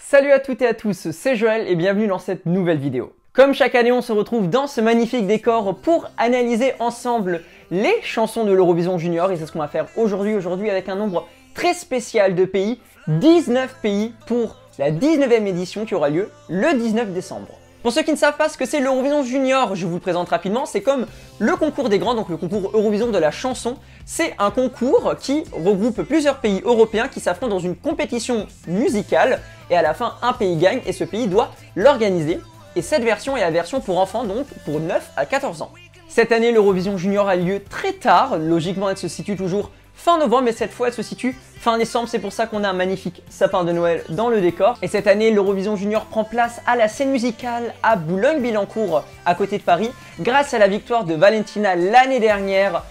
Salut à toutes et à tous, c'est Joël et bienvenue dans cette nouvelle vidéo. Comme chaque année, on se retrouve dans ce magnifique décor pour analyser ensemble les chansons de l'Eurovision Junior et c'est ce qu'on va faire aujourd'hui avec un nombre très spécial de pays, 19 pays pour la 19e édition qui aura lieu le 19 décembre. Pour ceux qui ne savent pas ce que c'est l'Eurovision Junior, je vous le présente rapidement, c'est comme le concours des grands, donc le concours Eurovision de la chanson. C'est un concours qui regroupe plusieurs pays européens qui s'affrontent dans une compétition musicale et à la fin un pays gagne et ce pays doit l'organiser. Et cette version est la version pour enfants, donc pour 9 à 14 ans. Cette année, l'Eurovision Junior a lieu très tard, logiquement elle se situe toujours fin novembre, mais cette fois elle se situe fin décembre, c'est pour ça qu'on a un magnifique sapin de Noël dans le décor. Et cette année, l'Eurovision Junior prend place à la scène musicale à Boulogne-Billancourt, à côté de Paris, grâce à la victoire de Valentina l'année dernière.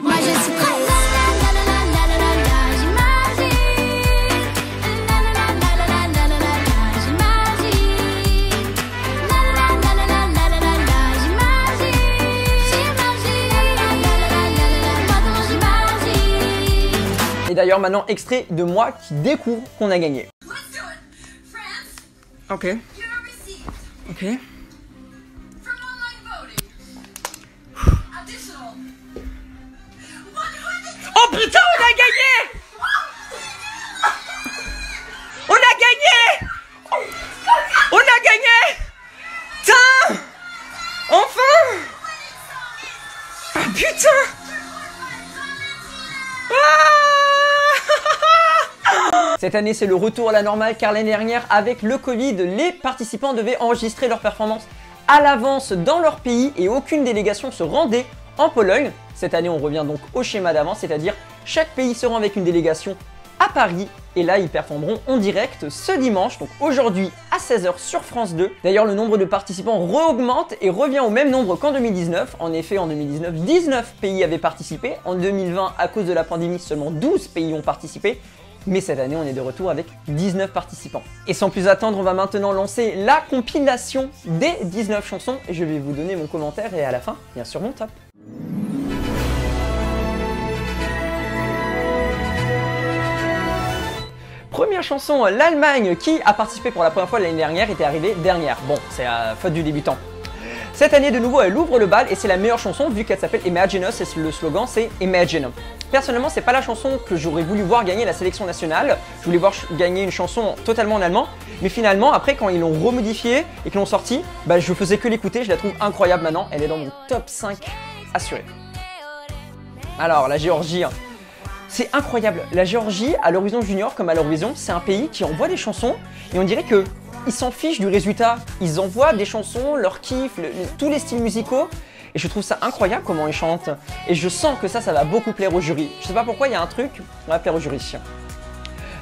Moi, je suis prête. Et d'ailleurs maintenant extrait de moi qui découvre qu'on a gagné. Ok. Ok. Oh putain, on a gagné! On a gagné! On a gagné! Putain! Enfin! Ah putain! Cette année, c'est le retour à la normale car l'année dernière, avec le Covid, les participants devaient enregistrer leurs performances à l'avance dans leur pays et aucune délégation se rendait en Pologne. Cette année, on revient donc au schéma d'avant, c'est-à-dire chaque pays se rend avec une délégation à Paris et là, ils performeront en direct ce dimanche, donc aujourd'hui à 16 h sur France 2. D'ailleurs, le nombre de participants re-augmente et revient au même nombre qu'en 2019. En effet, en 2019, 19 pays avaient participé. En 2020, à cause de la pandémie, seulement 12 pays ont participé. Mais cette année, on est de retour avec 19 participants. Et sans plus attendre, on va maintenant lancer la compilation des 19 chansons. Et je vais vous donner mon commentaire et à la fin, bien sûr, mon top. Première chanson, l'Allemagne, qui a participé pour la première fois l'année dernière, était arrivée dernière. Bon, c'est la faute du débutant. Cette année, de nouveau, elle ouvre le bal et c'est la meilleure chanson vu qu'elle s'appelle Imagine Us et le slogan c'est Imagine. Personnellement, c'est pas la chanson que j'aurais voulu voir gagner la sélection nationale. Je voulais voir gagner une chanson totalement en allemand. Mais finalement, après, quand ils l'ont remodifiée et qu'ils l'ont sortie, bah, je faisais que l'écouter. Je la trouve incroyable maintenant. Elle est dans mon top 5 assuré. Alors, la Géorgie. C'est incroyable. La Géorgie, à l'Eurovision Junior comme à l'Eurovision, c'est un pays qui envoie des chansons et on dirait que ils s'en fichent du résultat. Ils envoient des chansons, leur kiff, tous les styles musicaux. Et je trouve ça incroyable comment ils chantent. Et je sens que ça va beaucoup plaire au jury. Je sais pas pourquoi, il y a un truc qui va plaire au jury.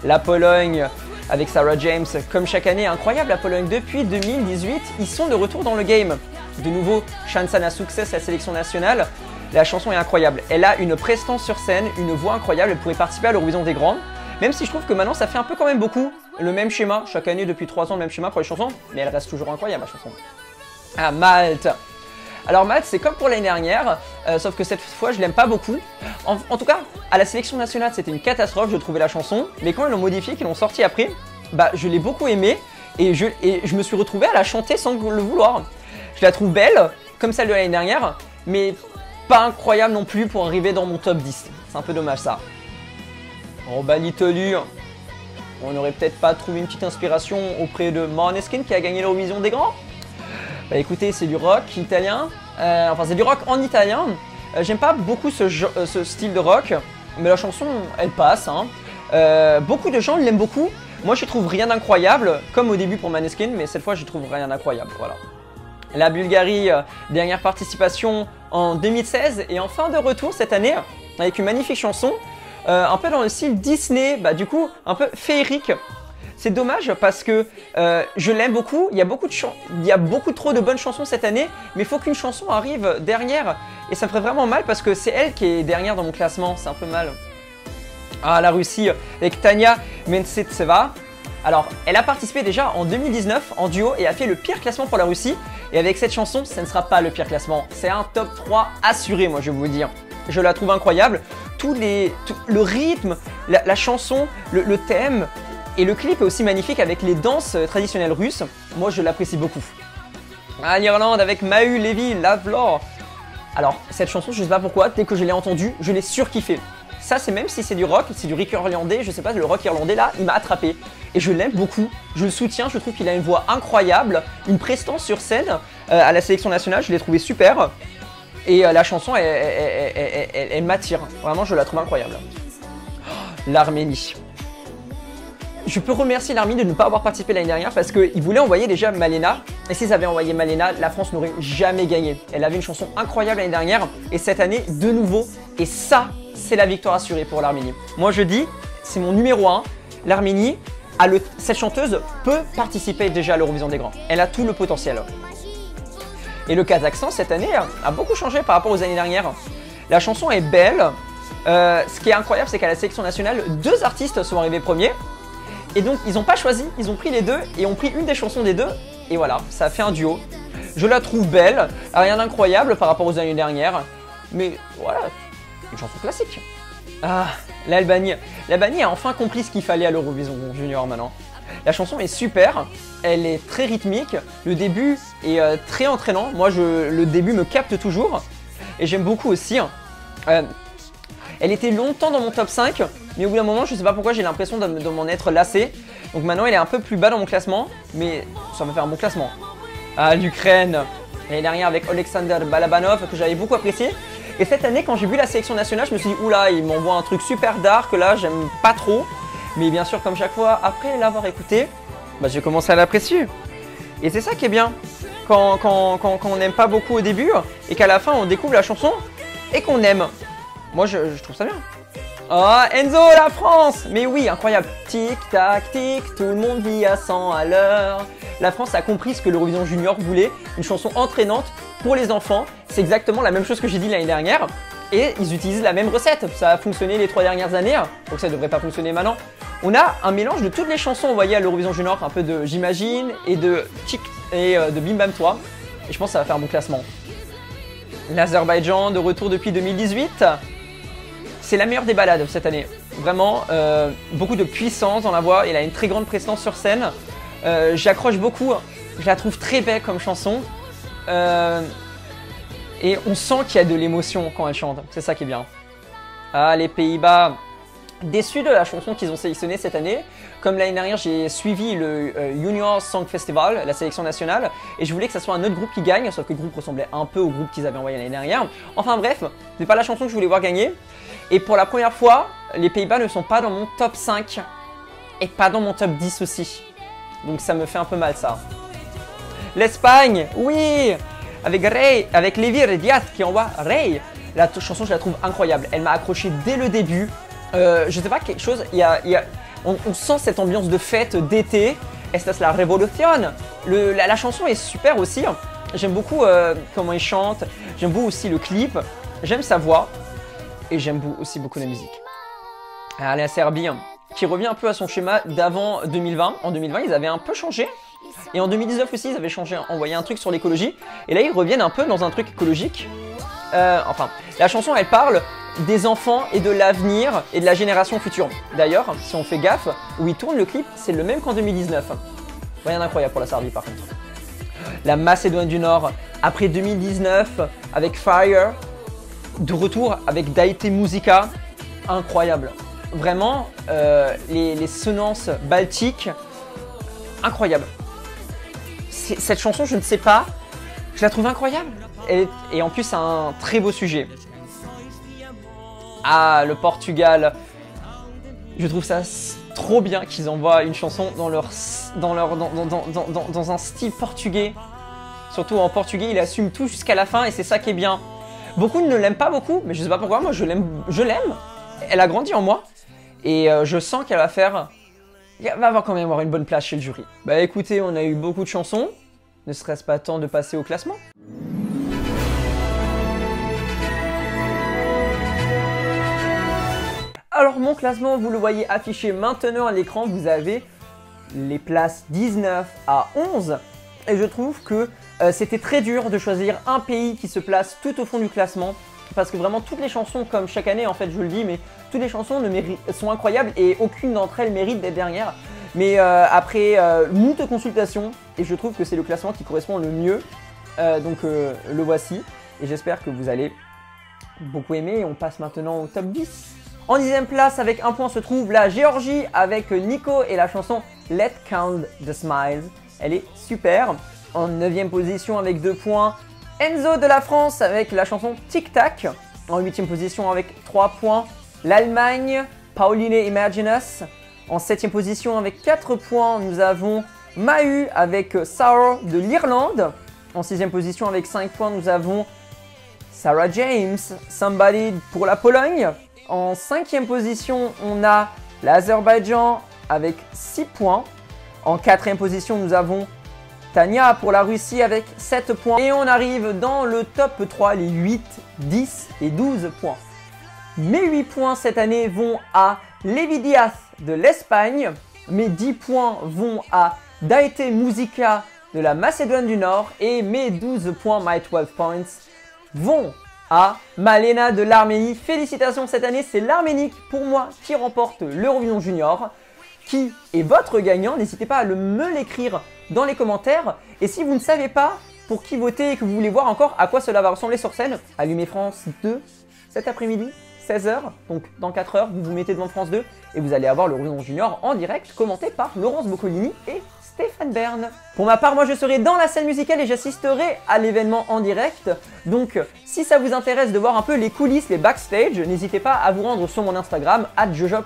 La Pologne, avec Sarah James, comme chaque année, incroyable la Pologne. Depuis 2018, ils sont de retour dans le game. De nouveau, Shansa na Success, la sélection nationale. La chanson est incroyable. Elle a une prestance sur scène, une voix incroyable. Elle pourrait participer à l'Eurovision des grands. Même si je trouve que maintenant, ça fait un peu quand même beaucoup. Le même schéma, chaque année depuis 3 ans, le même schéma pour les chansons. Mais elle reste toujours incroyable, la chanson. Ah, Malte. Alors Malte, c'est comme pour l'année dernière, sauf que cette fois, je l'aime pas beaucoup. En tout cas, à la sélection nationale, c'était une catastrophe, je trouvais la chanson. Mais quand ils l'ont modifiée, qu'ils l'ont sortie après, bah, je l'ai beaucoup aimée. Et je me suis retrouvé à la chanter sans le vouloir. Je la trouve belle, comme celle de l'année dernière, mais pas incroyable non plus pour arriver dans mon top 10. C'est un peu dommage ça. Oh bah l'Italie, on n'aurait peut-être pas trouvé une petite inspiration auprès de Måneskin qui a gagné l'Eurovision des grands. Bah écoutez, c'est du rock italien, enfin c'est du rock en italien. J'aime pas beaucoup ce style de rock, mais la chanson elle passe. Hein. Beaucoup de gens l'aiment beaucoup. Moi je trouve rien d'incroyable, comme au début pour Måneskin, mais cette fois je trouve rien d'incroyable. Voilà. La Bulgarie, dernière participation en 2016 et enfin de retour cette année avec une magnifique chanson. Un peu dans le style Disney, bah du coup un peu féerique. C'est dommage parce que je l'aime beaucoup, il y a beaucoup trop de bonnes chansons cette année, mais il faut qu'une chanson arrive dernière et ça me ferait vraiment mal parce que c'est elle qui est dernière dans mon classement, c'est un peu mal. Ah, la Russie avec Tania Mentsetseva. Alors, elle a participé déjà en 2019 en duo et a fait le pire classement pour la Russie. Et avec cette chanson, ça ne sera pas le pire classement. C'est un top 3 assuré, moi je vais vous dire. Je la trouve incroyable. Le rythme, la chanson, le thème, Et le clip est aussi magnifique avec les danses traditionnelles russes. Moi, je l'apprécie beaucoup. Ah, l'Irlande avec Mahu, Levy, Lavlor. Alors, cette chanson, je sais pas pourquoi, dès que je l'ai entendue, je l'ai surkiffée. Ça, c'est même si c'est du rock, c'est du rock irlandais, je sais pas, le rock irlandais là, il m'a attrapé. Et je l'aime beaucoup, je le soutiens, je trouve qu'il a une voix incroyable, une prestance sur scène à la sélection nationale, je l'ai trouvé super. Et la chanson, elle m'attire, vraiment, je la trouve incroyable. Oh, l'Arménie. Je peux remercier l'Arménie de ne pas avoir participé l'année dernière parce qu'ils voulaient envoyer déjà Malena. Et s'ils avaient envoyé Malena, la France n'aurait jamais gagné. Elle avait une chanson incroyable l'année dernière et cette année, de nouveau. Et ça, c'est la victoire assurée pour l'Arménie. Moi, je dis, c'est mon numéro 1. L'Arménie, cette chanteuse peut participer déjà à l'Eurovision des Grands. Elle a tout le potentiel. Et le Kazakhstan, cette année, a beaucoup changé par rapport aux années dernières. La chanson est belle. Ce qui est incroyable, c'est qu'à la sélection nationale, 2 artistes sont arrivés premiers. Et donc, ils n'ont pas choisi, ils ont pris les 2 et ont pris une des chansons des 2. Et voilà, ça a fait un duo. Je la trouve belle, rien d'incroyable par rapport aux années dernières. Mais voilà, une chanson classique. Ah, l'Albanie. L'Albanie a enfin compris ce qu'il fallait à l'Eurovision Junior maintenant. La chanson est super, elle est très rythmique, le début est très entraînant. Moi, le début me capte toujours. Et j'aime beaucoup aussi. Elle était longtemps dans mon top 5, mais au bout d'un moment, je ne sais pas pourquoi, j'ai l'impression de m'en être lassé. Donc maintenant, elle est un peu plus bas dans mon classement, mais ça va faire un bon classement. Ah, l'Ukraine, l'année dernière avec Alexander Balabanov, que j'avais beaucoup apprécié. Et cette année, quand j'ai vu la sélection nationale, je me suis dit, oula, il m'envoie un truc super dark, là, j'aime pas trop. Mais bien sûr, comme chaque fois, après l'avoir écouté, bah, j'ai commencé à l'apprécier. Et c'est ça qui est bien, quand on n'aime pas beaucoup au début, et qu'à la fin, on découvre la chanson, et qu'on aime. Moi, je trouve ça bien. Oh, Enzo, la France! Mais oui, incroyable. Tic, tac, tic, tout le monde vit à 100 à l'heure. La France a compris ce que l'Eurovision Junior voulait, une chanson entraînante pour les enfants. C'est exactement la même chose que j'ai dit l'année dernière. Et ils utilisent la même recette. Ça a fonctionné les 3 dernières années, donc ça ne devrait pas fonctionner maintenant. On a un mélange de toutes les chansons envoyées à l'Eurovision Junior, un peu de J'imagine et de Tic et de Bim Bam Toi. Et je pense que ça va faire un bon classement. L'Azerbaïdjan, de retour depuis 2018. C'est la meilleure des ballades cette année. Vraiment, beaucoup de puissance dans la voix. Elle a une très grande prestance sur scène. J'accroche beaucoup. Je la trouve très belle comme chanson. Et on sent qu'il y a de l'émotion quand elle chante. C'est ça qui est bien. Ah, les Pays-Bas. Déçu de la chanson qu'ils ont sélectionnée cette année. Comme l'année dernière, j'ai suivi le Junior Song Festival, la sélection nationale, et je voulais que ce soit un autre groupe qui gagne, sauf que le groupe ressemblait un peu au groupe qu'ils avaient envoyé l'année dernière. Enfin bref, c'est pas la chanson que je voulais voir gagner. Et pour la première fois, les Pays-Bas ne sont pas dans mon top 5 et pas dans mon top 10 aussi. Donc ça me fait un peu mal ça. L'Espagne, oui, avec Rey, avec Levy et Diaz qui envoient Rey. La chanson, je la trouve incroyable. Elle m'a accroché dès le début. Je sais pas, quelque chose, on sent cette ambiance de fête, d'été. Esta es la revolución. La chanson est super aussi. J'aime beaucoup comment il chante. J'aime beaucoup aussi le clip. J'aime sa voix. Et j'aime aussi beaucoup la musique. Alors, la Serbie, qui revient un peu à son schéma d'avant 2020. En 2020, ils avaient un peu changé. Et en 2019 aussi, ils avaient changé, envoyé un truc sur l'écologie. Et là, ils reviennent un peu dans un truc écologique. Enfin, la chanson, elle parle des enfants et de l'avenir et de la génération future. D'ailleurs, si on fait gaffe, où ils tournent le clip, c'est le même qu'en 2019. Rien d'incroyable pour la Serbie par contre. La Macédoine du Nord, après 2019, avec Fire, de retour avec Daite Musica, incroyable. Vraiment, les sonances baltiques, incroyable. Cette chanson, je ne sais pas, je la trouve incroyable. Et en plus, c'est un très beau sujet. Ah, le Portugal. Je trouve ça trop bien qu'ils envoient une chanson dans un style portugais. Surtout en portugais, il assume tout jusqu'à la fin et c'est ça qui est bien. Beaucoup ne l'aiment pas beaucoup, mais je sais pas pourquoi, moi je l'aime. Elle a grandi en moi et je sens qu'elle va faire... Elle va quand même avoir une bonne place chez le jury. Bah écoutez, on a eu beaucoup de chansons. Ne serait-ce pas temps de passer au classement ? Alors mon classement, vous le voyez affiché maintenant à l'écran, vous avez les places 19 à 11. Et je trouve que c'était très dur de choisir un pays qui se place tout au fond du classement. Parce que vraiment toutes les chansons, comme chaque année en fait je le dis, mais toutes les chansons sont incroyables et aucune d'entre elles mérite d'être dernière. Mais après moult consultations, et je trouve que c'est le classement qui correspond le mieux. Donc le voici, et j'espère que vous allez beaucoup aimer. On passe maintenant au top 10. En 10e place avec 1 point se trouve la Géorgie avec Nico et la chanson Let's Count the Smiles. Elle est super. En 9e position avec 2 points, Enzo de la France avec la chanson Tic Tac. En 8e position avec 3 points, l'Allemagne, Pauline Imagine Us. En 7e position avec 4 points, nous avons Mahu avec Sour de l'Irlande. En 6e position avec 5 points, nous avons Sarah James, Somebody pour la Pologne. En 5e position, on a l'Azerbaïdjan avec 6 points. En 4e position, nous avons Tania pour la Russie avec 7 points. Et on arrive dans le top 3, les 8, 10 et 12 points. Mes 8 points cette année vont à Levi Diaz de l'Espagne. Mes 10 points vont à Daite Musica de la Macédoine du Nord. Et mes 12 points, my 12 points, vont à Malena de l'Arménie. Félicitations, cette année, c'est l'Arménie pour moi qui remporte l'Eurovision Junior. Qui est votre gagnant? N'hésitez pas à me l'écrire dans les commentaires. Et si vous ne savez pas pour qui voter et que vous voulez voir encore à quoi cela va ressembler sur scène, allumez France 2 cet après-midi, 16 h. Donc dans 4 heures, vous vous mettez devant France 2 et vous allez avoir l'Eurovision Junior en direct, commenté par Laurence Boccolini et Stéphane Bern. Pour ma part, moi je serai dans la scène musicale et j'assisterai à l'événement en direct. Donc si ça vous intéresse de voir un peu les coulisses, les backstage, n'hésitez pas à vous rendre sur mon Instagram, @jojob_.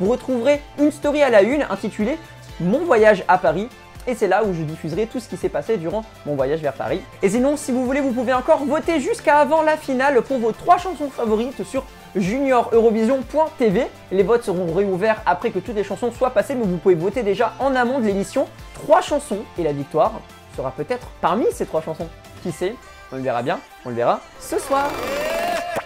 Vous retrouverez une story à la une intitulée « Mon voyage à Paris ». Et c'est là où je diffuserai tout ce qui s'est passé durant mon voyage vers Paris. Et sinon, si vous voulez, vous pouvez encore voter jusqu'à avant la finale pour vos 3 chansons favorites sur junioreurovision.tv. Les votes seront réouverts après que toutes les chansons soient passées, mais vous pouvez voter déjà en amont de l'émission 3 chansons. Et la victoire sera peut-être parmi ces 3 chansons. Qui sait? On le verra bien, on le verra ce soir.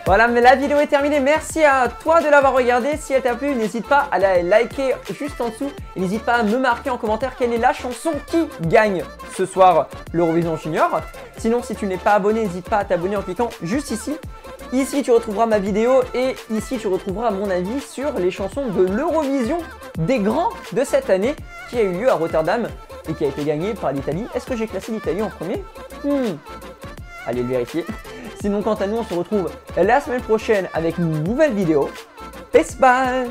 Voilà, mais la vidéo est terminée. Merci à toi de l'avoir regardée. Si elle t'a plu, n'hésite pas à la liker juste en dessous. Et n'hésite pas à me marquer en commentaire quelle est la chanson qui gagne ce soir l'Eurovision Junior. Sinon, si tu n'es pas abonné, n'hésite pas à t'abonner en cliquant juste ici. Ici, tu retrouveras ma vidéo et ici, tu retrouveras mon avis sur les chansons de l'Eurovision des grands de cette année qui a eu lieu à Rotterdam et qui a été gagnée par l'Italie. Est-ce que j'ai classé l'Italie en premier? Allez le vérifier. Sinon, quant à nous, on se retrouve la semaine prochaine avec une nouvelle vidéo. Peace, bye!